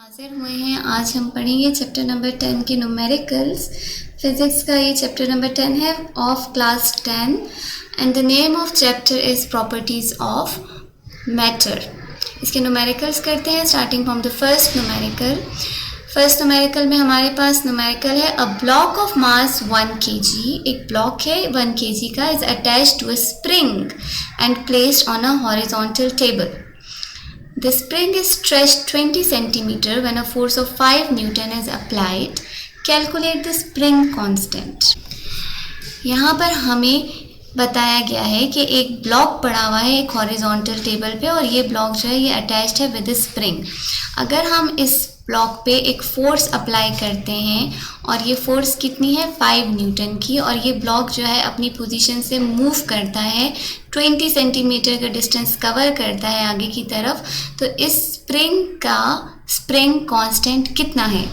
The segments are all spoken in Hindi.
हाजिर हुए हैं। आज हम पढ़ेंगे चैप्टर नंबर 10 के न्यूमेरिकल्स। फिजिक्स का ये चैप्टर नंबर 10 है of class 10 and the name of chapter is properties of matter. इसके न्यूमेरिकल्स करते हैं starting from the first numerical. First numerical में हमारे पास न्यूमेरिकल है a block of mass 1 kg। एक ब्लॉक है 1 kg का, is attached to a spring and placed on a horizontal table. The spring is stretched 20 centimeter when a force of 5 Newton is applied. Calculate the spring constant. यहाँ पर हमें बताया गया है कि एक ब्लॉक पड़ा हुआ है एक हॉरिजॉन्टल टेबल पे और ये ब्लॉक जो है ये अटैच्ड है विद स्प्रिंग. अगर हम इस ब्लॉक पे एक फोर्स अप्लाई करते हैं और ये फोर्स कितनी है 5 न्यूटन की, और ये ब्लॉक जो है अपनी पोजीशन से मूव करता है 20 सेंटीमीटर का डिस्टेंस कवर करता है आगे की तरफ, तो इस स्प्रिंग का स्प्रिंग कांस्टेंट कितना है,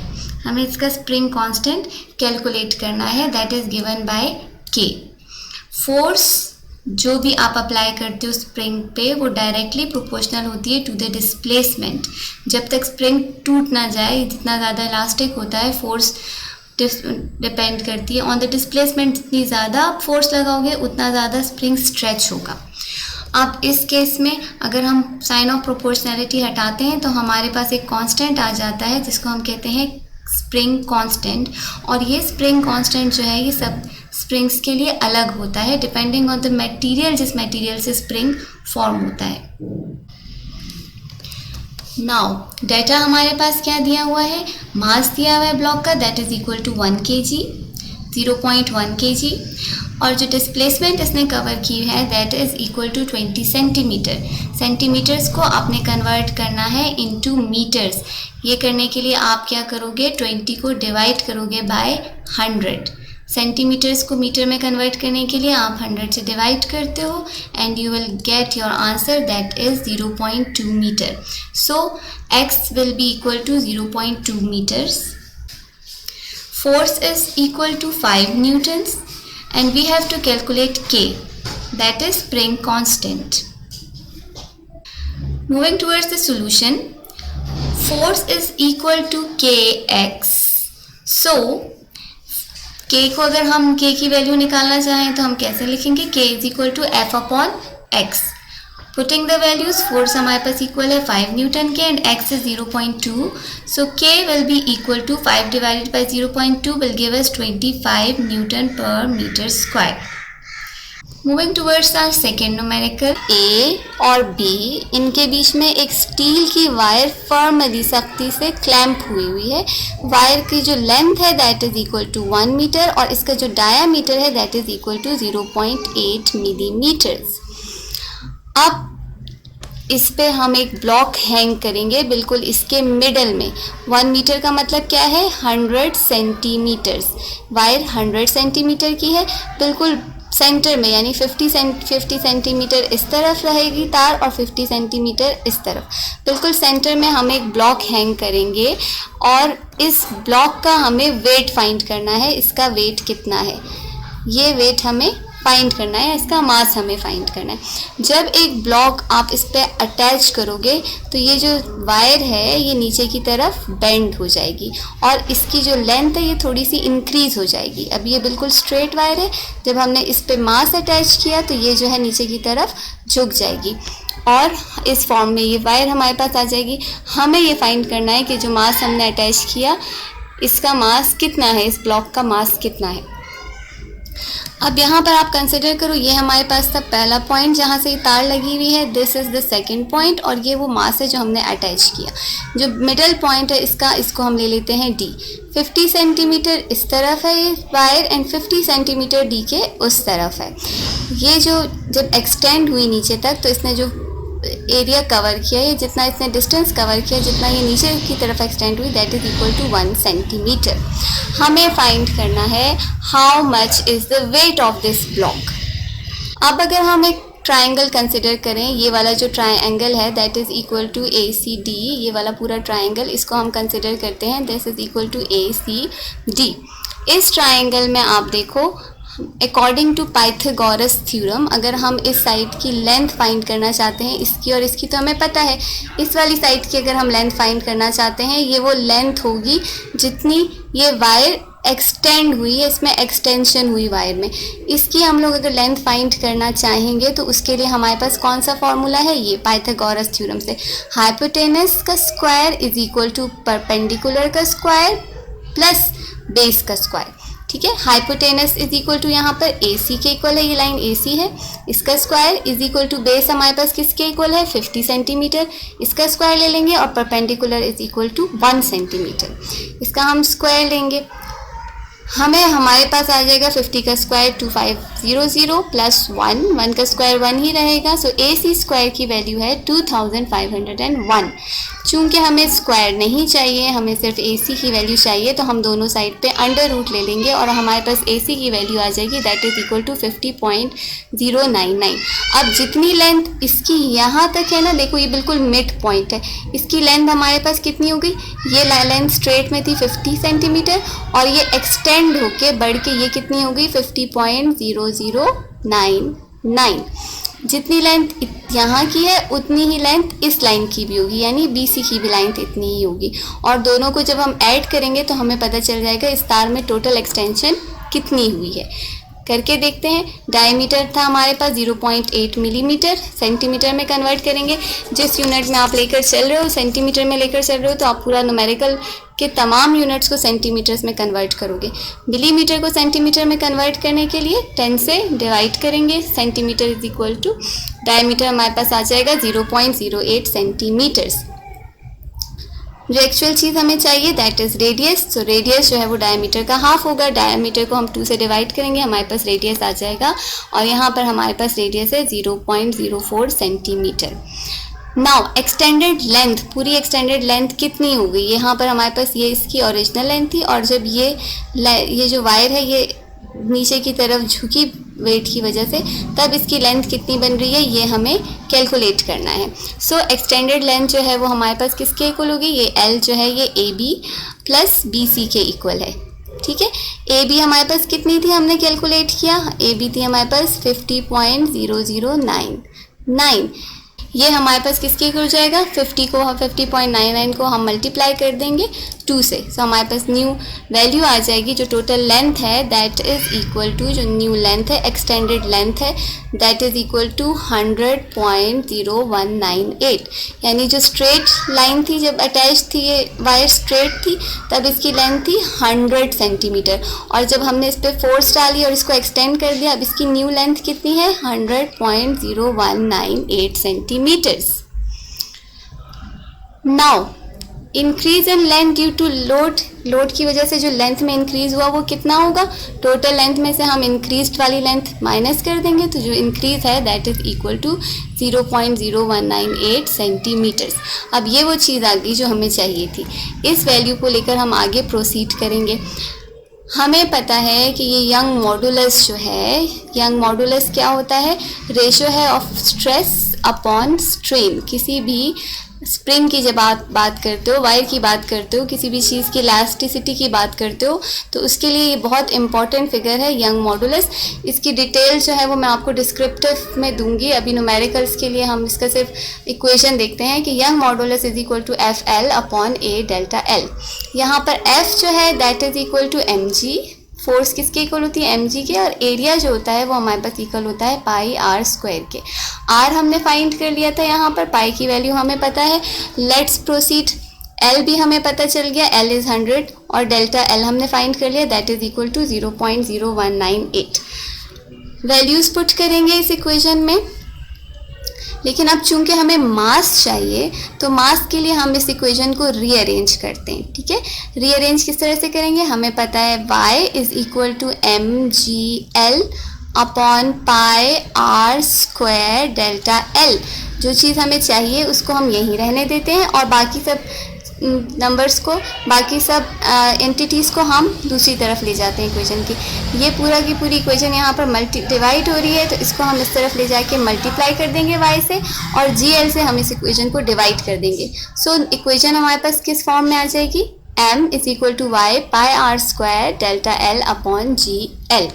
हमें इसका स्प्रिंग कांस्टेंट कैलकुलेट करना है. दैट इज़ गिवन बाय के. फोर्स जो भी आप अप्लाई करते हो स्प्रिंग पे वो डायरेक्टली प्रोपोर्शनल होती है टू द डिस्प्लेसमेंट. जब तक स्प्रिंग टूट ना जाए, जितना ज़्यादा इलास्टिक होता है फोर्स डिपेंड करती है ऑन द डिस्प्लेसमेंट. जितनी ज़्यादा आप फोर्स लगाओगे उतना ज़्यादा स्प्रिंग स्ट्रेच होगा. अब इस केस में अगर हम साइन ऑफ प्रोपोर्शनैलिटी हटाते हैं तो हमारे पास एक कांस्टेंट आ जाता है जिसको हम कहते हैं स्प्रिंग कांस्टेंट. और ये स्प्रिंग कांस्टेंट जो है ये सब स्प्रिंग्स के लिए अलग होता है डिपेंडिंग ऑन द मटेरियल, जिस मटेरियल से स्प्रिंग फॉर्म होता है. नाउ डेटा हमारे पास क्या दिया हुआ है, मास दिया हुआ है ब्लॉक का that is equal to 1 kg, 0.1 kg, और जो डिस्प्लेसमेंट इसने कवर की है that is equal to 20 centimetre. Centimetres को आपने कन्वर्ट करना है इनटू मीटर्स. ये करने के लिए आप क्या करोगे, 20 को डिवाइड करोगे बाय 100. सेंटीमीटर्स को मीटर में कन्वर्ट करने के लिए आप 100 से डिवाइड करते हो and you will get your answer that is 0.2 metre. So x will be equal to 0.2 metres. Force is equal to 5 newtons and we have to calculate K, that is spring constant. Moving towards the solution, force is equal to Kx. So K को अगर हम K की वैल्यू निकालना चाहें तो हम कैसे लिखेंगे, K is equal to F upon X. Putting the values, force हमारे पास इक्वल है 5 न्यूटन के and x is 0.2. So K will be equal to 5 divided by 0.2 will give us 25 Newton per meter square. Moving towards our second numerical, A और B इनके बीच में एक स्टील की वायर फर्मली सख्ती से क्लैंप हुई है. वायर की जो लेंथ है that is equal to 1 metre और इसका जो डायामीटर है that is equal to 0.8 millimetres. अब इस पे हम एक ब्लॉक हैंग करेंगे बिल्कुल इसके मिडल में. 1 मीटर का मतलब क्या है, 100 सेंटीमीटर्स. वायर 100 सेंटीमीटर की है, बिल्कुल सेंटर में, यानी 50 सेंटीमीटर इस तरफ रहेगी तार और 50 सेंटीमीटर इस तरफ. बिल्कुल सेंटर में हम एक ब्लॉक हैंग करेंगे और इस ब्लॉक का हमें वेट फाइंड करना है. इसका वेट कितना है ये वेट हमें फाइंड करना है, इसका मास हमें फाइंड करना है. जब एक ब्लॉक आप इस पे अटैच करोगे तो ये जो वायर है ये नीचे की तरफ बेंड हो जाएगी और इसकी जो लेंथ है ये थोड़ी सी इंक्रीज हो जाएगी. अब ये बिल्कुल स्ट्रेट वायर है, जब हमने इस पे मास अटैच किया तो ये जो है नीचे की तरफ झुक जाएगी और इस फॉर्म में ये वायर हमारे पास आ जाएगी. हमें ये फाइंड करना है कि जो मास हमने अटैच किया इसका मास कितना है, इस ब्लॉक का मास कितना है. अब यहाँ पर आप कंसिडर करो ये हमारे पास था पहला पॉइंट जहाँ से तार लगी हुई है, this is the second point, और ये वो मास है जो हमने अटैच किया. जो मिडल पॉइंट है इसको हम ले लेते हैं D. 50 सेंटीमीटर इस तरफ है ये वायर एंड 50 सेंटीमीटर D के उस तरफ है. ये जो जब एक्सटेंड हुई नीचे तक तो इसने जो एरिया कवर किया है, जितना इसने डिस्टेंस कवर किया, जितना ये नीचे की तरफ एक्सटेंड हुई that is equal to 1 centimetre. हमें फाइंड करना है how much is the weight of this block. अब अगर हम एक ट्राइंगल कंसिडर करें, ये वाला जो ट्राइंगल है that is equal to ACD, ये वाला पूरा ट्राइंगल इसको हम कंसिडर करते हैं, this is equal to ACD. इस ट्राइंगल में आप देखो अकॉर्डिंग टू पाइथागोरस थ्योरम अगर हम इस साइड की लेंथ फाइंड करना चाहते हैं, इसकी और इसकी तो हमें पता है, इस वाली साइड की अगर हम लेंथ फाइंड करना चाहते हैं, ये वो लेंथ होगी जितनी ये वायर एक्सटेंड हुई है, इसमें एक्सटेंशन हुई वायर में। इसकी हम लोग अगर लेंथ फाइंड करना चाहेंगे तो उसके लिए हमारे पास कौन सा फॉर्मूला है, ये पाइथागोरस थ्योरम से हाइपोटेनस का square is equal to perpendicular का स्क्वायर प्लस बेस का स्क्वायर। ठीक है, हाइपोटेनस इज इक्वल टू यहाँ पर ए सी के इक्वल है, ये लाइन ए सी है, इसका square is equal to base हमारे पास किसके इक्वल है 50 सेंटीमीटर, इसका स्क्वायर ले लेंगे और perpendicular is equal to 1 centimetre, इसका हम स्क्वायर लेंगे। हमें हमारे पास आ जाएगा 50 का स्क्वायर 2500 प्लस 1 का स्क्वायर 1 ही रहेगा, सो ए सी स्क्वायर की वैल्यू है 2501। चूँकि हमें स्क्वायर नहीं चाहिए, हमें सिर्फ ए सी की वैल्यू चाहिए, तो हम दोनों साइड पे अंडर रूट ले लेंगे और हमारे पास ए सी की वैल्यू आ जाएगी दैट इज़ इक्वल टू 50.099। अब जितनी लेंथ इसकी यहाँ तक है ना, देखो ये बिल्कुल मिड पॉइंट है, इसकी लेंथ हमारे पास कितनी हो गई, ये लेंथ स्ट्रेट में थी 50 सेंटीमीटर और ये एक्सटेंड होके बढ़ के ये कितनी हो गई 50.0099। जितनी लेंथ यहाँ की है उतनी ही लेंथ इस लाइन की भी होगी, यानी BC की भी लेंथ इतनी ही होगी, और दोनों को जब हम ऐड करेंगे तो हमें पता चल जाएगा इस तार में टोटल एक्सटेंशन कितनी हुई है। करके देखते हैं। डायमीटर था हमारे पास 0.8 मिलीमीटर, सेंटीमीटर में कन्वर्ट करेंगे। जिस यूनिट में आप लेकर चल रहे हो, सेंटीमीटर में लेकर चल रहे हो, तो आप पूरा न्यूमेरिकल के तमाम यूनिट्स को सेंटीमीटर्स में कन्वर्ट करोगे। मिलीमीटर को सेंटीमीटर में कन्वर्ट करने के लिए 10 से डिवाइड करेंगे। Centimetre is equal to diameter हमारे पास आ जाएगा 0.08 सेंटीमीटर्स। जो एक्चुअल चीज़ हमें चाहिए that is radius. So radius जो है वो डायमीटर का हाफ होगा। डायमीटर को हम 2 से डिवाइड करेंगे, हमारे पास रेडियस आ जाएगा, और यहाँ पर हमारे पास रेडियस है 0.04 सेंटीमीटर। नाउ एक्सटेंडेड लेंथ, पूरी एक्सटेंडेड लेंथ कितनी हो गई, यहाँ पर हमारे पास ये इसकी ओरिजिनल लेंथ थी, और जब ये जो वायर है ये नीचे की तरफ झुकी वेट की वजह से, तब इसकी लेंथ कितनी बन रही है ये हमें कैलकुलेट करना है। सो एक्सटेंडेड लेंथ जो है वो हमारे पास किसके इक्वल होगी, ये L जो है ये AB प्लस BC के इक्वल है। ठीक है, AB हमारे पास कितनी थी हमने कैलकुलेट किया, AB थी हमारे पास 50.0099। ये हमारे पास किसके इक्वल हो जाएगा, 50.99 को हम मल्टीप्लाई कर देंगे 2 से, सो हमारे पास न्यू वैल्यू आ जाएगी। जो टोटल लेंथ है दैट इज़ इक्वल टू, जो न्यू लेंथ है एक्सटेंडेड लेंथ है दैट इज़ इक्वल टू 100.0198। यानी जो स्ट्रेट लाइन थी, जब अटैच थी ये वायर स्ट्रेट थी, तब इसकी लेंथ थी 100 सेंटीमीटर, और जब हमने इस पर फोर्स डाली और इसको एक्सटेंड कर दिया, अब इसकी न्यू लेंथ कितनी है 100.0198 centimetres. Now increase in length due to load की वजह से जो लेंथ में इंक्रीज हुआ वो कितना होगा, टोटल लेंथ में से हम इंक्रीज्ड वाली लेंथ माइनस कर देंगे, तो जो इंक्रीज है that is equal to 0.0198 centimetres. अब ये वो चीज़ आ गई जो हमें चाहिए थी। इस वैल्यू को लेकर हम आगे प्रोसीड करेंगे। हमें पता है कि ये यंग मॉडुलस जो है, यंग मॉडुलस क्या होता है, रेशो है ऑफ स्ट्रेस अपॉन स्ट्रेन। किसी भी स्प्रिंग की जब आप बात करते हो, वायर की बात करते हो, किसी भी चीज़ की इलास्टिसिटी की बात करते हो, तो उसके लिए ये बहुत इंपॉर्टेंट फिगर है यंग मॉडुलस। इसकी डिटेल जो है वो मैं आपको डिस्क्रिप्टिव में दूंगी। अभी न्यूमेरिकल्स के लिए हम इसका सिर्फ इक्वेशन देखते हैं कि Young modulus is equal to FL upon A delta L। यहाँ पर F जो है that is equal to mg, force किसके इक्वल होती है mg के, और एरिया जो होता है वो हमारे पास इक्वल होता है पाई r स्क्वायर के। r हमने फाइंड कर लिया था यहाँ पर, पाई की वैल्यू हमें पता है। Let's proceed. l भी हमें पता चल गया, l इज़ 100, और डेल्टा l हमने फाइंड कर लिया that is equal to 0.0198। Values put करेंगे इस इक्वेशन में, लेकिन अब चूंकि हमें मास चाहिए तो मास के लिए हम इस इक्वेशन को रीअरेंज करते हैं। ठीक है, रीअरेंज किस तरह से करेंगे, हमें पता है y is equal to mgl upon pi r square delta l। जो चीज़ हमें चाहिए उसको हम यहीं रहने देते हैं, और बाकी सब नंबर्स को, बाकी सब एंटिटीज़ को हम दूसरी तरफ ले जाते हैं इक्वेशन की। ये पूरा की पूरी इक्वेशन यहाँ पर डिवाइड हो रही है, तो इसको हम इस तरफ ले जाके मल्टीप्लाई कर देंगे y से, और gl से हम इस इक्वेशन को डिवाइड कर देंगे। सो इक्वेशन हमारे पास किस फॉर्म में आ जाएगी, m is equal to y pi r square delta l upon GL।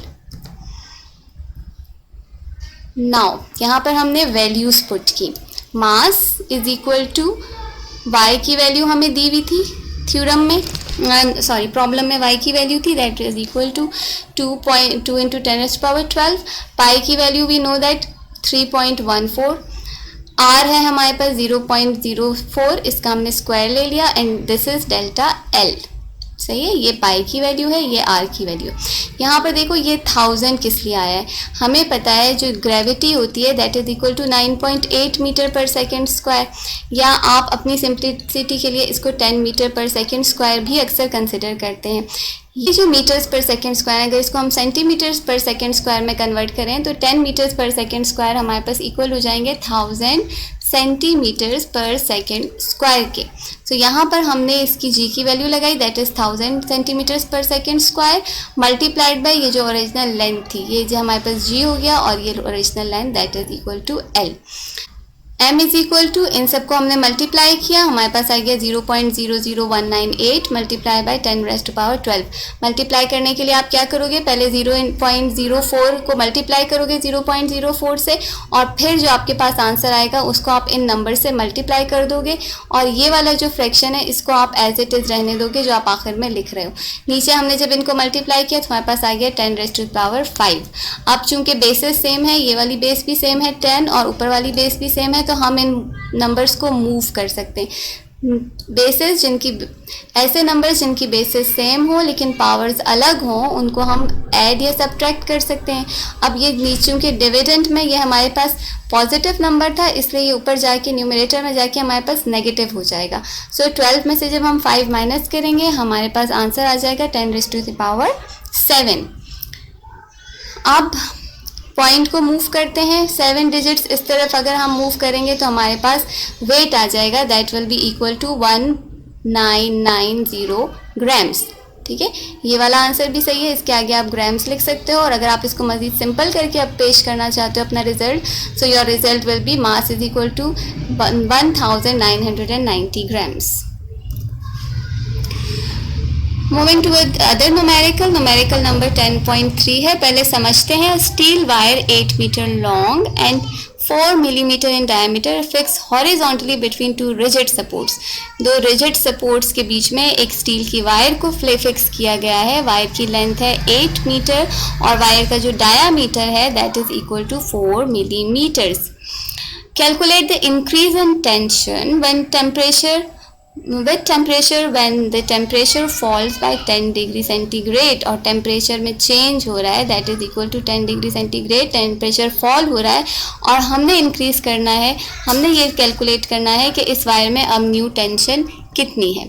Now यहाँ पर हमने वैल्यूज़ पुट की। Mass is equal to y की वैल्यू हमें दी हुई थी थ्योरम में, प्रॉब्लम में y की वैल्यू थी, that is equal to 2.2 into 10⁻12। Pi की value we know that 3.14। r है हमारे पास 0.04, इसका हमने स्क्वायर ले लिया and this is delta l। सही है, ये पाई की वैल्यू है, ये आर की वैल्यू। यहाँ पर देखो ये 1000 किस लिए आया है, हमें पता है जो ग्रेविटी होती है that is equal to 9.8 metre per second square, या आप अपनी सिंप्लिसिटी के लिए इसको 10 मीटर पर सेकेंड स्क्वायर भी अक्सर कंसिडर करते हैं। ये जो मीटर्स पर सेकेंड स्क्वायर, अगर इसको हम सेंटीमीटर्स पर सेकेंड स्क्वायर में कन्वर्ट करें तो 10 मीटर्स पर सेकेंड स्क्वायर हमारे पास इक्वल हो जाएंगे 1000 सेंटीमीटर्स पर सेकेंड स्क्वायर के। तो यहाँ पर हमने इसकी जी की वैल्यू लगाई दैट इज 1000 सेंटीमीटर्स पर सेकेंड स्क्वायर मल्टीप्लाइड बाय ये जो ओरिजिनल लेंथ थी, ये जो हमारे पास जी हो गया, और ये original length that is equal to L. m is equal to, इन सबको हमने मल्टीप्लाई किया, हमारे पास आ गया 0.00198 मल्टीप्लाई बाय 10⁻12। मल्टीप्लाई करने के लिए आप क्या करोगे, पहले 0.04 को मल्टीप्लाई करोगे 0.04 से, और फिर जो आपके पास आंसर आएगा उसको आप इन नंबर से मल्टीप्लाई कर दोगे, और ये वाला जो फ्रैक्शन है इसको आप एज इट इज़ रहने दोगे जो आप आखिर में लिख रहे हो। नीचे हमने जब इनको मल्टीप्लाई किया तो हमारे पास आ गया 10⁻5। अब चूंकि बेसेस सेम है, ये वाली बेस भी सेम है 10 और ऊपर वाली बेस भी सेम है, तो हम इन नंबर्स को मूव कर सकते हैं। बेसेस जिनकी, ऐसे नंबर्स जिनकी बेसिस सेम हो लेकिन पावर्स अलग हो, उनको हम ऐड या सब्ट्रैक्ट कर सकते हैं। अब ये नीचे के डिविडेंड में ये हमारे पास पॉजिटिव नंबर था, इसलिए ये ऊपर जाके न्यूमरेटर में जाके हमारे पास नेगेटिव हो जाएगा। सो 12 में से जब हम 5 माइनस करेंगे हमारे पास आंसर आ जाएगा 10⁻7। अब पॉइंट को मूव करते हैं, 7 डिजिट्स इस तरफ अगर हम मूव करेंगे तो हमारे पास वेट आ जाएगा that will be equal to 1990 grams. ठीक है, ये वाला आंसर भी सही है, इसके आगे आप ग्राम्स लिख सकते हो, और अगर आप इसको मजीद सिंपल करके आप पेश करना चाहते हो अपना result, so your result will be mass is equal to 1990 grams. Moving to other numerical number 10.3 है। पहले समझते हैं, steel wire 8 metre long and 4 millimetre in diameter fix horizontally between 2 rigid supports. 2 rigid supports के बीच में एक स्टील की वायर को फिक्स किया गया है। वायर की लेंथ है 8 मीटर और वायर का जो डायामीटर है that is equal to 4 millimetres. Calculate the increase in tension when temperature when the temperature falls by 10 degree centigrade, और टेम्परेचर में चेंज हो रहा है that is equal to 10 degree centigrade. Temperature fall हो रहा है और हमने इंक्रीज करना है, हमने ये कैलकुलेट करना है कि इस वायर में अब न्यू टेंशन कितनी है।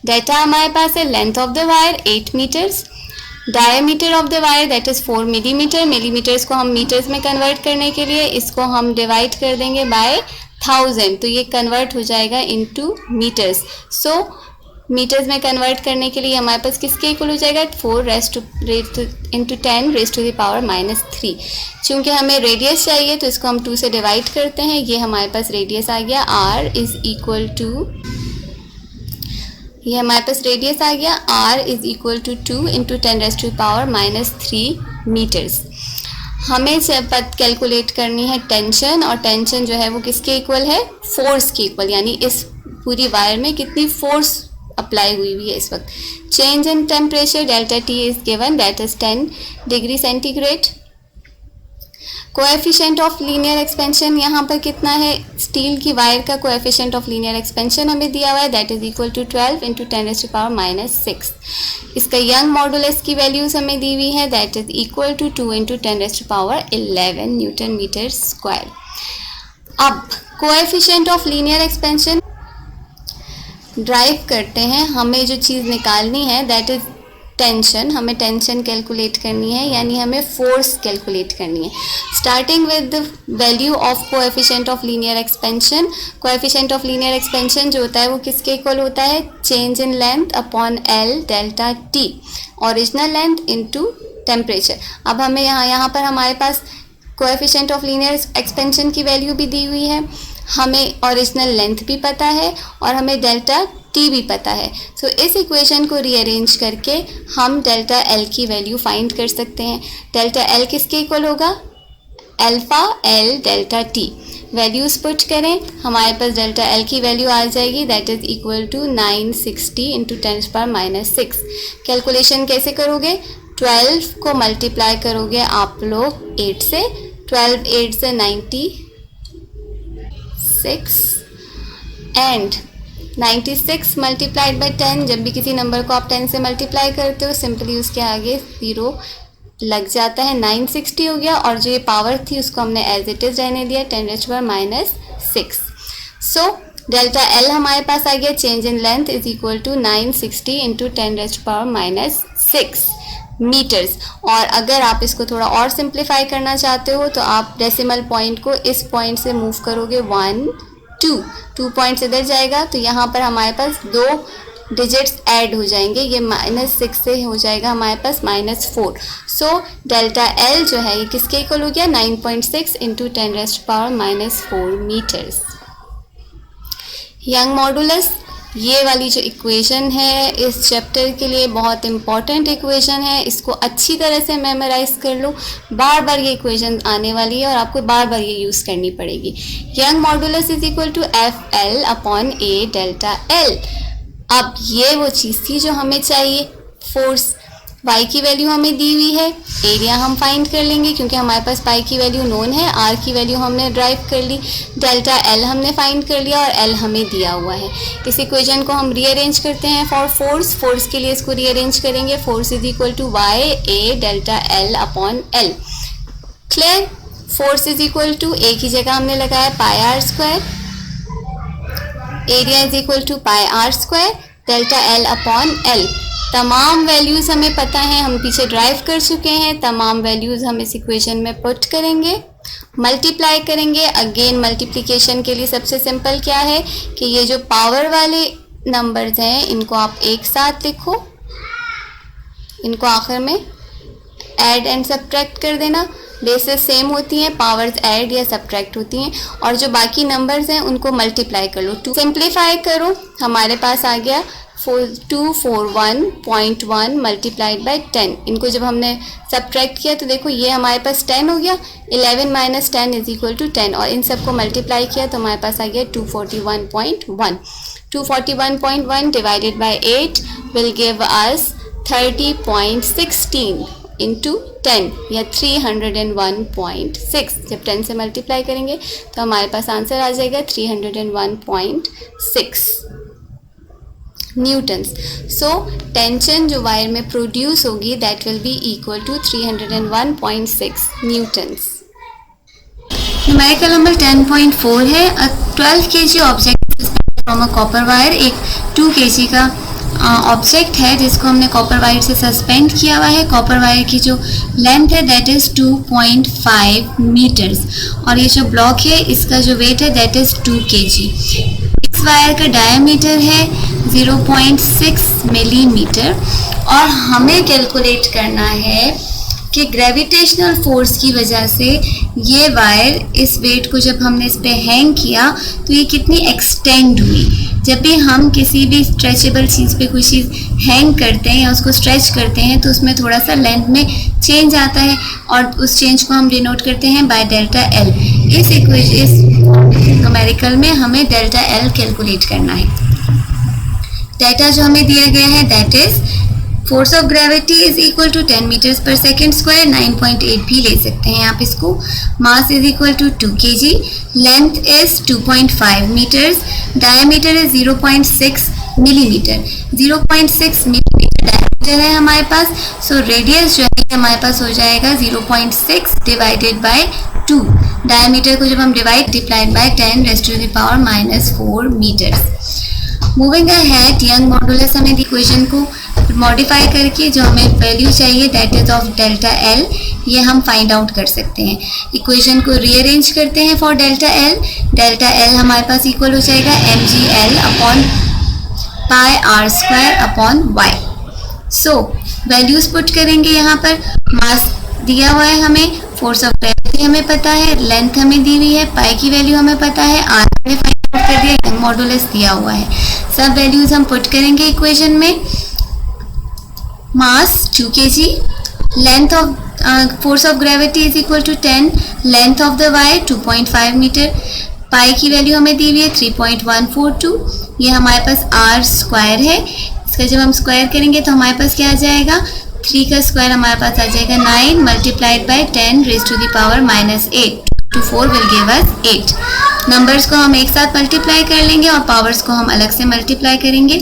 डाटा हमारे पास है, length of the wire 8 metres, diameter of the wire that is 4 millimetre. Millimetres को हम मीटर्स में कन्वर्ट करने के लिए इसको हम डिवाइड कर देंगे बाय 1000, तो ये कन्वर्ट हो जाएगा इनटू मीटर्स। सो मीटर्स में कन्वर्ट करने के लिए हमारे पास किसके इक्वल हो जाएगा 4 into 10 raise to the power -3। चूँकि हमें रेडियस चाहिए तो इसको हम 2 से डिवाइड करते हैं, ये हमारे पास रेडियस आ गया r इज इक्वल टू, ये हमारे पास रेडियस आ गया r is equal to 2 into 10 raise to the power -3 metres. हमें कैलकुलेट करनी है टेंशन, और टेंशन जो है वो किसके इक्वल है, फोर्स के इक्वल, यानी इस पूरी वायर में कितनी फोर्स अप्लाई हुई है इस वक्त। Change in temperature delta T is given that is 10 degree centigrade. Coefficient of linear expansion यहाँ पर कितना है, स्टील की वायर का कोएफिशिएंट ऑफ लीनियर एक्सपेंशन हमें दिया हुआ है that is equal to 12 into 10 raise to power -6। इसका यंग मॉडुलस की वैल्यूज हमें दी हुई है that is equal to 2 into 10 raise to power 11 newton metre square. अब coefficient of linear expansion derive करते हैं, हमें जो चीज़ निकालनी है दैट इज टेंशन, हमें टेंशन कैलकुलेट करनी है, यानी हमें फोर्स कैलकुलेट करनी है। Starting with the value of coefficient of linear expansion. Coefficient of linear expansion जो होता है वो किसके इक्वल होता है, change in length upon L delta T, original length into temperature. अब हमें यहाँ पर हमारे पास कोएफिशिएंट ऑफ लीनियर एक्सपेंशन की वैल्यू भी दी हुई है, हमें ओरिजिनल लेंथ भी पता है और हमें डेल्टा टी भी पता है। सो इस इक्वेशन को रीअरेंज करके हम डेल्टा एल की वैल्यू फाइंड कर सकते हैं। डेल्टा एल किसके इक्वल होगा, alpha L delta T. Values put करें, हमारे पास डेल्टा एल की वैल्यू आ जाएगी, that is equal to 960 into 10⁻⁻6। Calculation कैसे करोगे? 12 को मल्टीप्लाई करोगे आप लोग 8 से, 12 8 से 96 एंड 96 मल्टीप्लाइड बाई 10। जब भी किसी नंबर को आप 10 से मल्टीप्लाई करते हो सिंपली उसके आगे 0 लग जाता है, 960 हो गया। और जो ये पावर थी उसको हमने एज इट इज रहने दिया 10⁻⁻6। सो डेल्टा एल हमारे पास आ गया, change in length is equal to 960 into 10⁻�6 metres. और अगर आप इसको थोड़ा और सिंप्लीफाई करना चाहते हो तो आप डेसिमल पॉइंट को इस पॉइंट से मूव करोगे 1 2 पॉइंट्स इधर जाएगा, तो यहाँ पर हमारे पास 2 डिजिट्स ऐड हो जाएंगे, ये -6 से हो जाएगा हमारे पास -4। सो डेल्टा एल जो है ये किसके इक्वल हो गया? 9.6 इंटू 10⁻⁻4 मीटर्स। यंग मॉडुलस, ये वाली जो इक्वेशन है इस चैप्टर के लिए बहुत इंपॉर्टेंट इक्वेशन है, इसको अच्छी तरह से मेमोराइज कर लो। बार बार ये इक्वेशन आने वाली है और आपको बार बार ये यूज़ करनी पड़ेगी। Young modulus is equal to F L upon A delta L. अब ये वो चीज़ थी जो हमें चाहिए, फोर्स y की वैल्यू हमें दी हुई है, एरिया हम फाइंड कर लेंगे क्योंकि हमारे पास पाई की वैल्यू नोन है, r की वैल्यू हमने ड्राइव कर ली, डेल्टा l हमने फाइंड कर लिया और l हमें दिया हुआ है। इस इक्वेशन को हम रीअरेंज करते हैं फॉर फोर्स। फोर्स के लिए इसको रीअरेंज करेंगे, force is equal to y a delta l upon l। Clear? Force is equal to a की जगह हमने लगाया pi r square, area is equal to pi r square delta l upon l। तमाम वैल्यूज़ हमें पता है, हम पीछे ड्राइव कर चुके हैं, तमाम वैल्यूज़ हम इस इक्वेशन में पुट करेंगे, मल्टीप्लाई करेंगे। अगेन मल्टीप्लिकेशन के लिए सबसे सिंपल क्या है कि ये जो पावर वाले नंबर्स हैं इनको आप एक साथ लिखो, इनको आखिर में ऐड एंड सब्ट्रैक्ट कर देना। बेसिस सेम होती हैं, पावर्स ऐड या सब्ट्रैक्ट होती हैं, और जो बाकी नंबर्स हैं उनको मल्टीप्लाई कर लो। टू सिंप्लीफाई करो, हमारे पास आ गया 241.1 मल्टीप्लाइड बाई 10। इनको जब हमने सब्ट्रैक्ट किया तो देखो ये हमारे पास 10 हो गया, 11 माइनस 10 इज इक्वल टू 10, और इन सबको मल्टीप्लाई किया तो हमारे पास आ गया 241.1। 241.1 divided by 8 will give us 30.16 into 10 या 301.6। जब 10 से मल्टीप्लाई करेंगे तो हमारे पास आंसर आ जाएगा 301.6 न्यूटन्स। सो टेंशन जो वायर में प्रोड्यूस होगी that will be equal to 301.6 newtons. Numerical number 10.4 है, 12 kg object from a copper wire. एक 2 kg का ऑब्जेक्ट है जिसको हमने कॉपर वायर से सस्पेंड किया हुआ है। कॉपर वायर की जो लेंथ है दैट इज़ 2.5 मीटर्स, और ये जो ब्लॉक है इसका जो वेट है दैट इज़ 2 kg। इस वायर का डायमीटर है 0.6 मिलीमीटर, और हमें कैलकुलेट करना है कि ग्रेविटेशनल फोर्स की वजह से ये वायर, इस वेट को जब हमने इस पे हैंग किया तो ये कितनी एक्सटेंड हुई। जब भी हम किसी भी स्ट्रेचेबल चीज़ पे कोई चीज़ हैंग करते हैं या उसको स्ट्रेच करते हैं तो उसमें थोड़ा सा लेंथ में चेंज आता है, और उस चेंज को हम डिनोट करते हैं बाय डेल्टा एल। इस न्यूमेरिकल में हमें डेल्टा एल कैलकुलेट करना है। डेटा जो हमें दिया गया है that is force of gravity is equal to 10 metres per second square, 9.8 भी ले सकते हैं आप इसको। Mass is equal to 2 kg, length is 2.5 metres, diameter is 0.6 millimetre. 0.6 millimetre diameter है हमारे पास, सो रेडियस जो है हमारे पास हो जाएगा 0.6 डिवाइडेड बाय 2। डायमीटर को जब हम divide by 10 raise to the power -4 metres. Moving ahead, Young modulus हमें इक्वेशन को मॉडिफाई करके जो हमें वैल्यू चाहिए that is of delta L, ये हम फाइंड आउट कर सकते हैं। इक्वेशन को रीअरेंज करते हैं for delta L. Delta L हमारे पास इक्वल हो जाएगा mgl upon pi r square upon y। So values put करेंगे यहाँ पर। मास दिया हुआ है हमें, फोर्स ऑफ ग्रेविटी हमें पता है, लेंथ हमें दी हुई है, पाई की वैल्यू हमें पता है, r हमने फाइंड आउट कर दिया, यंग मॉडुलस दिया हुआ है। सब वैल्यूज हम पुट करेंगे इक्वेशन में। Mass 2 kg, length of force of gravity is equal to 10, length of the wire 2.5 metre, pi की वैल्यू हमें दी हुई है 3.142, ये हमारे पास आर स्क्वायर है। इसका जब हम स्क्वायर करेंगे तो हमारे पास क्या आ जाएगा, 3 का स्क्वायर हमारे पास आ जाएगा 9 multiplied by 10 raise to the power -8 to 4 will give us 8। Numbers को हम एक साथ मल्टीप्लाई कर लेंगे और पावर्स को हम अलग से मल्टीप्लाई करेंगे।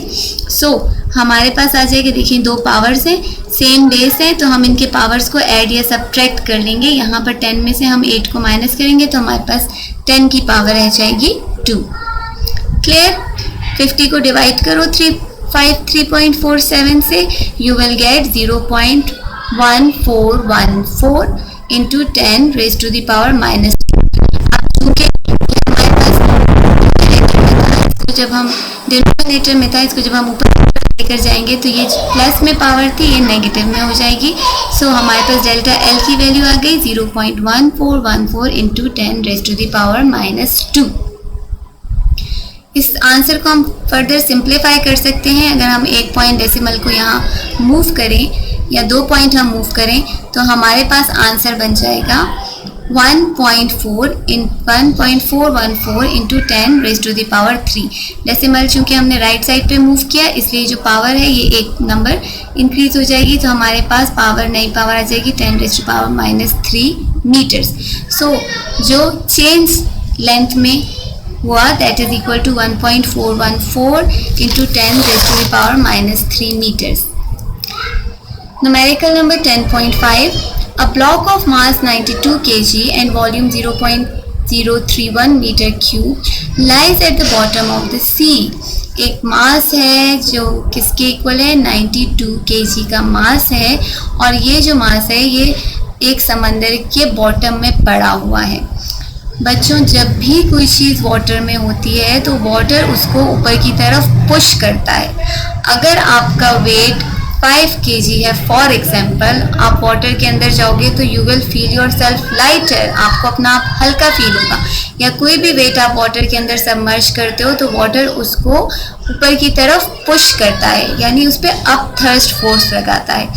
सो हमारे पास आ जाएगा, देखिए 2 पावर्स हैं, सेम बेस है, तो हम इनके पावर्स को ऐड या सब्ट्रैक्ट कर लेंगे। यहाँ पर 10 में से हम 8 को माइनस करेंगे तो हमारे पास 10 की पावर रह जाएगी 2। क्लियर? 50 को डिवाइड करो 3.47 से, you will get 0.1414 into 10 raise to the power -2। अब चूँकि हमारे पास जब हम डिनोमिनेटर में था, इसको जब हम ऊपर लेकर जाएंगे तो ये प्लस में पावर थी, ये नेगेटिव में हो जाएगी। सो हमारे पास डेल्टा एल की वैल्यू आ गई 0.1414 into 10 raise to the power -2। इस आंसर को हम फर्दर सिंप्लीफाई कर सकते हैं। अगर हम 1 पॉइंट डेसिमल को यहाँ मूव करें या 2 पॉइंट हम मूव करें तो हमारे पास आंसर बन जाएगा 1.414 into 10 raise to the power 3। Decimal चूँकि हमने राइट साइड पे मूव किया, इसलिए जो पावर है ये एक नंबर इंक्रीज हो जाएगी, तो हमारे पास पावर नई पावर आ जाएगी 10 raise to power -3 metres. So जो चेंज लेंथ में हुआ that is equal to 1.414 into 10 raise to the power -3 meters. Numerical number 10.5. A block of mass 92 kg and volume 0.031 meter cube lies at the bottom of the sea. एक मास है जो किसके इक्वल है, 92 kg का मास है, और ये जो मास है ये एक समंदर के बॉटम में पड़ा हुआ है। बच्चों, जब भी कोई चीज़ वाटर में होती है तो वाटर उसको ऊपर की तरफ पुश करता है। अगर आपका वेट 5 kg है फॉर एग्जाम्पल, आप वाटर के अंदर जाओगे तो you will feel your self lighter, आपको अपना आप हल्का फील होगा। या कोई भी वेट आप वाटर के अंदर सबमर्ज करते हो तो वाटर उसको ऊपर की तरफ पुश करता है, यानी उस पर अप थर्स्ट फोर्स लगाता है।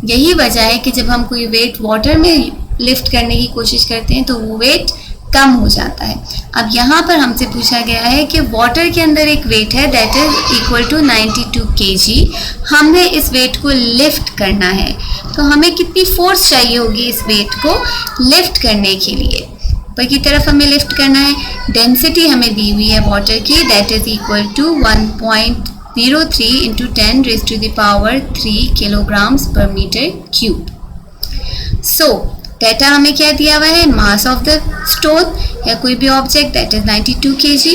यही वजह है कि जब हम कोई वेट वाटर में लिफ्ट करने की कोशिश करते हैं तो वो वेट कम हो जाता है। अब यहाँ पर हमसे पूछा गया है कि वाटर के अंदर एक वेट है that is equal to 92 kg, हमने इस वेट को लिफ्ट करना है, तो हमें कितनी फोर्स चाहिए होगी इस वेट को लिफ्ट करने के लिए, ऊपर की तरफ हमें लिफ्ट करना है। डेंसिटी हमें दी हुई है वाटर की that is equal to 1.03 into 10 raise to the power 3 kilograms per meter cube. So data हमें क्या दिया हुआ है, मास ऑफ द स्टोन या कोई भी object that is 92 kg,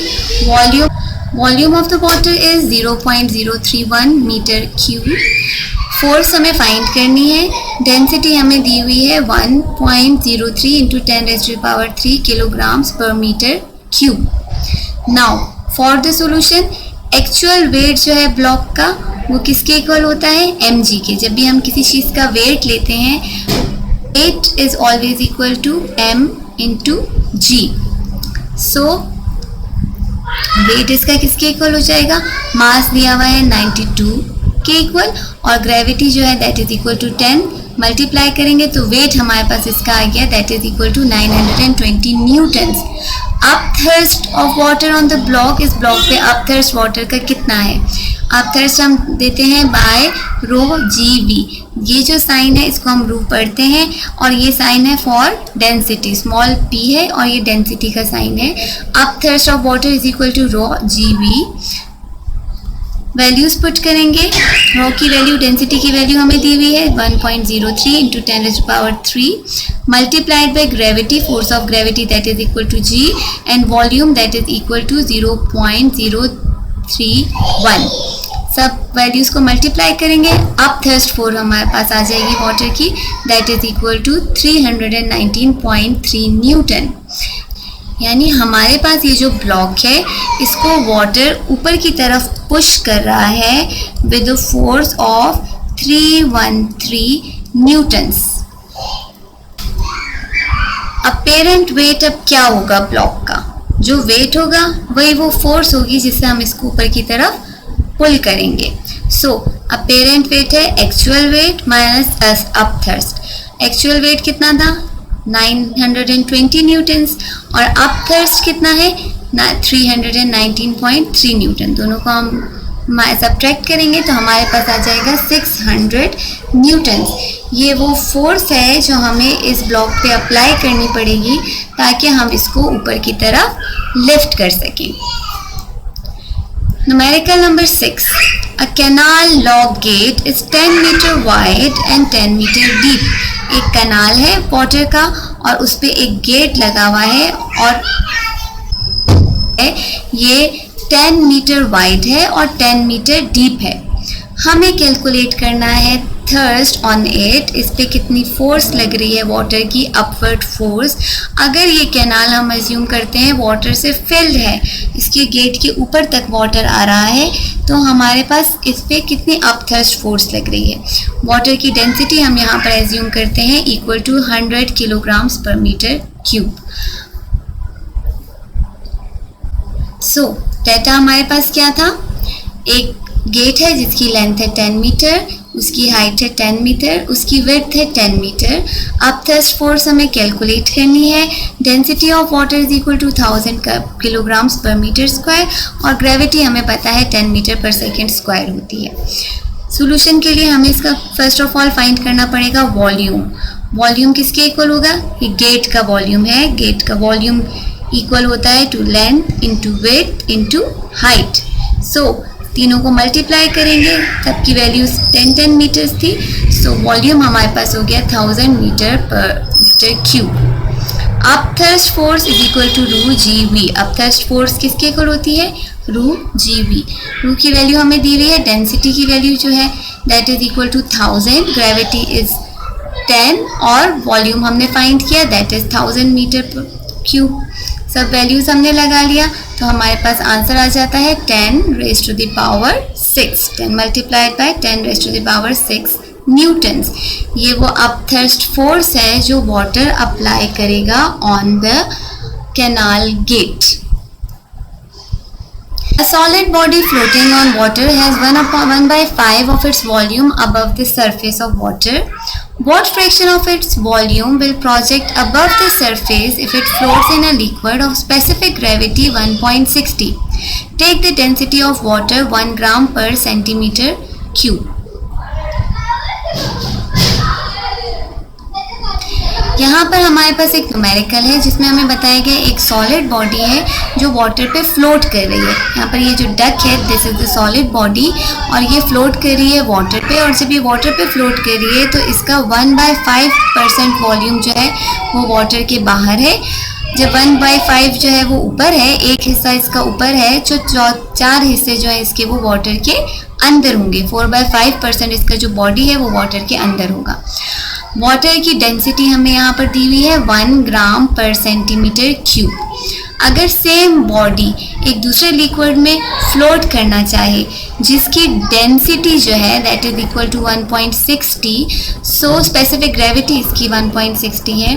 volume of the water is 0.031 metre cube, force हमें फाइंड करनी है, डेंसिटी हमें दी हुई है 1.03 into 10 raise to the power 3 kilograms per meter cube. Now for the solution, actual weight जो है ब्लॉक का वो किसके इक्वल होता है, mg के। जब भी हम किसी चीज़ का वेट लेते हैं, weight is always equal to m into g. So weight इसका किसके इक्वल हो जाएगा, मास दिया हुआ है 92 के इक्वल, और ग्रेविटी जो है that is equal to 10, multiply करेंगे तो वेट हमारे पास इसका आ गया that is equal to 920 newtons. Upthrust of water on the block, इस ब्लॉक पे अप थर्स्ट वाटर का कितना है, अप थर्स्ट हम देते हैं बाय रो जी, ये जो साइन है इसको हम रू पढ़ते हैं, और ये साइन है फॉर डेंसिटी, स्मॉल p है और ये डेंसिटी का साइन है। Upthrust of water is equal to rho G B. Values put करेंगे, रो की वैल्यू, डेंसिटी की वैल्यू हमें दी हुई है 1.03 into 10 raise to power 3 multiplied by gravity, force of gravity that is equal to G, and volume that is equal to 0.031। सब वैल्यूज़ को मल्टीप्लाई करेंगे, अप थर्स्ट फोर हमारे पास आ जाएगी वाटर की that is equal to 319.3 newton. यानी हमारे पास ये जो ब्लॉक है इसको वाटर ऊपर की तरफ पुश कर रहा है with force of 313 Newton's. Apparent wait अब क्या होगा ब्लॉक का, जो वेट होगा वही वो फोर्स होगी जिससे हम इसको ऊपर की तरफ पुल करेंगे। सो अपेरेंट वेट है actual weight minus upthrust. Actual weight कितना था 920 न्यूटन्स और अपथर्स्ट कितना है 319.3 न्यूटन। दोनों को हम सब्ट्रैक्ट करेंगे तो हमारे पास आ जाएगा 600 न्यूटन्स। ये वो फोर्स है जो हमें इस ब्लॉक पे अप्लाई करनी पड़ेगी ताकि हम इसको ऊपर की तरफ लिफ्ट कर सकें। Numerical number 6, a canal lock gate is 10 metre wide and 10 metre deep. एक कैनाल है वाटर का और उस पे एक गेट लगा हुआ है और ये 10 मीटर वाइड है और 10 मीटर डीप है। हमें कैलकुलेट करना है थर्स्ट ऑन इट, इस पे कितनी फोर्स लग रही है वाटर की, अपवर्ड फोर्स। अगर ये कैनाल हम अज्यूम करते हैं वाटर से फिल्ड है, इसके गेट के ऊपर तक वाटर आ रहा है, तो हमारे पास इस पे कितनी अपथर्स्ट फोर्स लग रही है। वाटर की डेंसिटी हम यहाँ पर अज्यूम करते हैं equal to 100 kilograms per metre cube. So data हमारे पास क्या था, एक गेट है जिसकी लेंथ है 10 मीटर, उसकी हाइट है 10 मीटर, उसकी विड्थ है 10 मीटर। अपथर्स्ट फोर्स हमें कैलकुलेट करनी है। Density of water is equal to 1000 kilograms per metre square और ग्रेविटी हमें पता है 10 मीटर पर सेकेंड स्क्वायर होती है। सॉल्यूशन के लिए हमें इसका फर्स्ट ऑफ ऑल फाइंड करना पड़ेगा वॉल्यूम। वॉल्यूम किसके इक्वल होगा, ये गेट का वॉल्यूम है। गेट का वॉल्यूम इक्वल होता है to length into width into height. So तीनों को मल्टीप्लाई करेंगे, तब की वैल्यूज 10 मीटर्स थी। सो वॉल्यूम हमारे पास हो गया 1000 metre per metre cube. Upthrust force is equal to rho G V. Upthrust force किसके इक्वल होती है, रू जी वी। रू की वैल्यू हमें दी हुई है, डेंसिटी की वैल्यू जो है that is equal to 1000, gravity is 10 और वॉल्यूम हमने फाइंड किया that is 1000 metre per cube. सब वैल्यूज हमने लगा लिया तो हमारे पास आंसर आ जाता है 10 raise to the power 6। 10 multiplied by 10 raise to the power 6 newtons. ये वो अपथर्स्ट फोर्स है जो वाटर अप्लाई करेगा on the canal gate. A solid body floating on water has 1/5 of its volume above the surface of water. What fraction of its volume will project above the surface if it floats in a liquid of specific gravity 1.60? Take the density of water 1 gram per centimeter cube. यहाँ पर हमारे पास एक न्यूमेरिकल है जिसमें हमें बताया गया एक सॉलिड बॉडी है जो वाटर पे फ्लोट कर रही है। यहाँ पर ये जो डक है this is the solid body और ये फ्लोट कर रही है वाटर पे, और जब ये वाटर पे फ्लोट कर रही है तो इसका 1/5% वॉल्यूम जो है वो वाटर के बाहर है। जब 1/5 जो है वो ऊपर है, एक हिस्सा इसका ऊपर है, जो 4 हिस्से जो है इसके वो वाटर के अंदर होंगे। 4/5% इसका जो बॉडी है वो वाटर के अंदर होगा। वाटर की डेंसिटी हमें यहाँ पर दी हुई है 1 ग्राम पर सेंटीमीटर क्यूब। अगर सेम बॉडी एक दूसरे लिक्विड में फ्लोट करना चाहे जिसकी डेंसिटी जो है that is equal to 1.60, so specific gravity इसकी 1.60 है,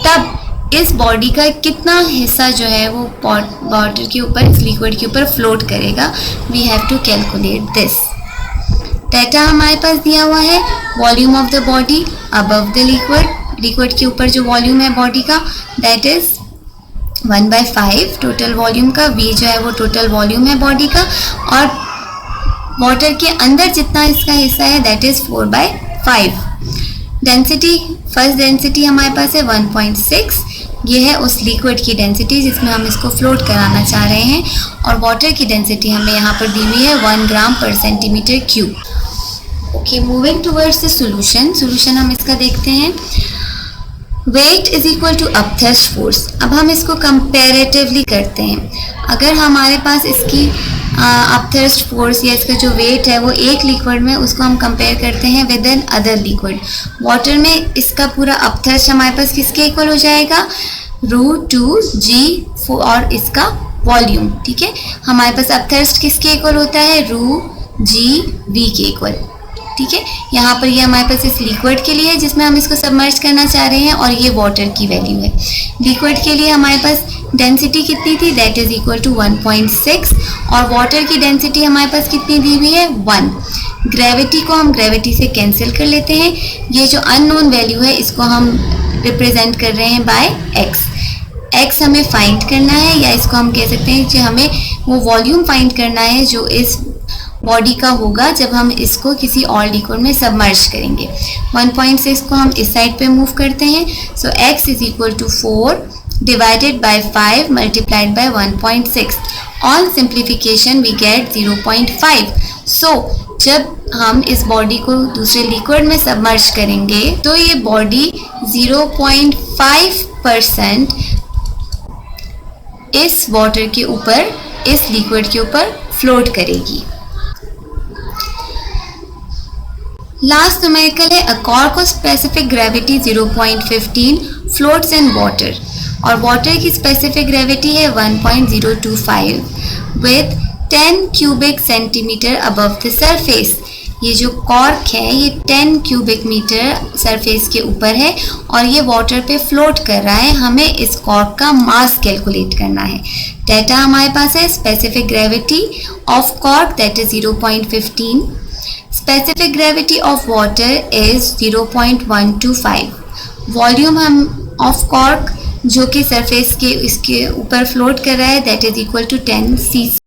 तब इस बॉडी का कितना हिस्सा जो है वो वाटर के ऊपर, इस लिक्विड के ऊपर फ्लोट करेगा। We have to calculate this. Data हमारे पास दिया हुआ है volume of the body above the liquid, liquid के ऊपर जो वॉल्यूम है बॉडी का दैट इज 1/5 टोटल वॉल्यूम का। v जो है वो टोटल वॉल्यूम है बॉडी का, और वाटर के अंदर जितना इसका हिस्सा है that is 4/5। Density, first density हमारे पास है 1.6, ये है उस लिक्विड की डेंसिटी जिसमें हम इसको फ्लोट कराना चाह रहे हैं, और वाटर की डेंसिटी हमें यहाँ पर दी हुई है 1 gram per centimetre cube. Okay, moving towards the solution. Solution हम इसका देखते हैं। Weight is equal to upthrust force. अब हम इसको कंपेरेटिवली करते हैं। अगर हमारे पास इसकी अपथर्स्ट फोर्स या इसका जो वेट है वो एक लिक्विड में, उसको हम कंपेयर करते हैं with an other liquid. Water में इसका पूरा अपथर्स्ट हमारे पास किसके इक्वल हो जाएगा, √2g और इसका वॉल्यूम। ठीक है, हमारे पास अपथर्स्ट किसके इक्वल होता है, √g(v) के इक्वल। ठीक है, यहाँ पर ये हमारे पास इस लिक्विड के लिए जिसमें हम इसको सबमर्ज करना चाह रहे हैं, और ये वाटर की वैल्यू है। लिक्विड के लिए हमारे पास डेंसिटी कितनी थी, दैट इज इक्वल टू 1.6, और वाटर की डेंसिटी हमारे पास कितनी दी हुई है, 1। ग्रेविटी को हम ग्रेविटी से कैंसिल कर लेते हैं, ये जो अननोन वैल्यू है इसको हम रिप्रेजेंट कर रहे हैं बाय एक्स। एक्स हमें फाइंड करना है, या इसको हम कह सकते हैं कि हमें वो वॉल्यूम फाइंड करना है जो इस बॉडी का होगा जब हम इसको किसी और लिक्विड में सबमर्ज करेंगे। 1.6 को हम इस साइड पे मूव करते हैं, so x is equal to 4 divided by 5 multiplied by 1.6। On simplification we get 0.5। So जब हम इस बॉडी को दूसरे लिक्विड में सबमर्ज करेंगे तो ये बॉडी 0.5% इस वाटर के ऊपर, इस लिक्विड के ऊपर फ्लोट करेगी। लास्ट न्यूमेरिकल है, अ cork of specific gravity 0.15 floats in water, और वाटर की स्पेसिफिक ग्रेविटी है 1.025 with 10 cubic centimetre above the surface. ये जो कॉर्क है ये 10 क्यूबिक मीटर सरफेस के ऊपर है और ये वाटर पे फ्लोट कर रहा है। हमें इस कॉर्क का मास कैलकुलेट करना है। डेटा हमारे पास है, specific gravity of cork that is 0.15, specific gravity of water is 0.125, volume हम ऑफ कॉर्क जो कि सरफेस के इसके ऊपर फ्लोट कर रहा है that is equal to 10 cc।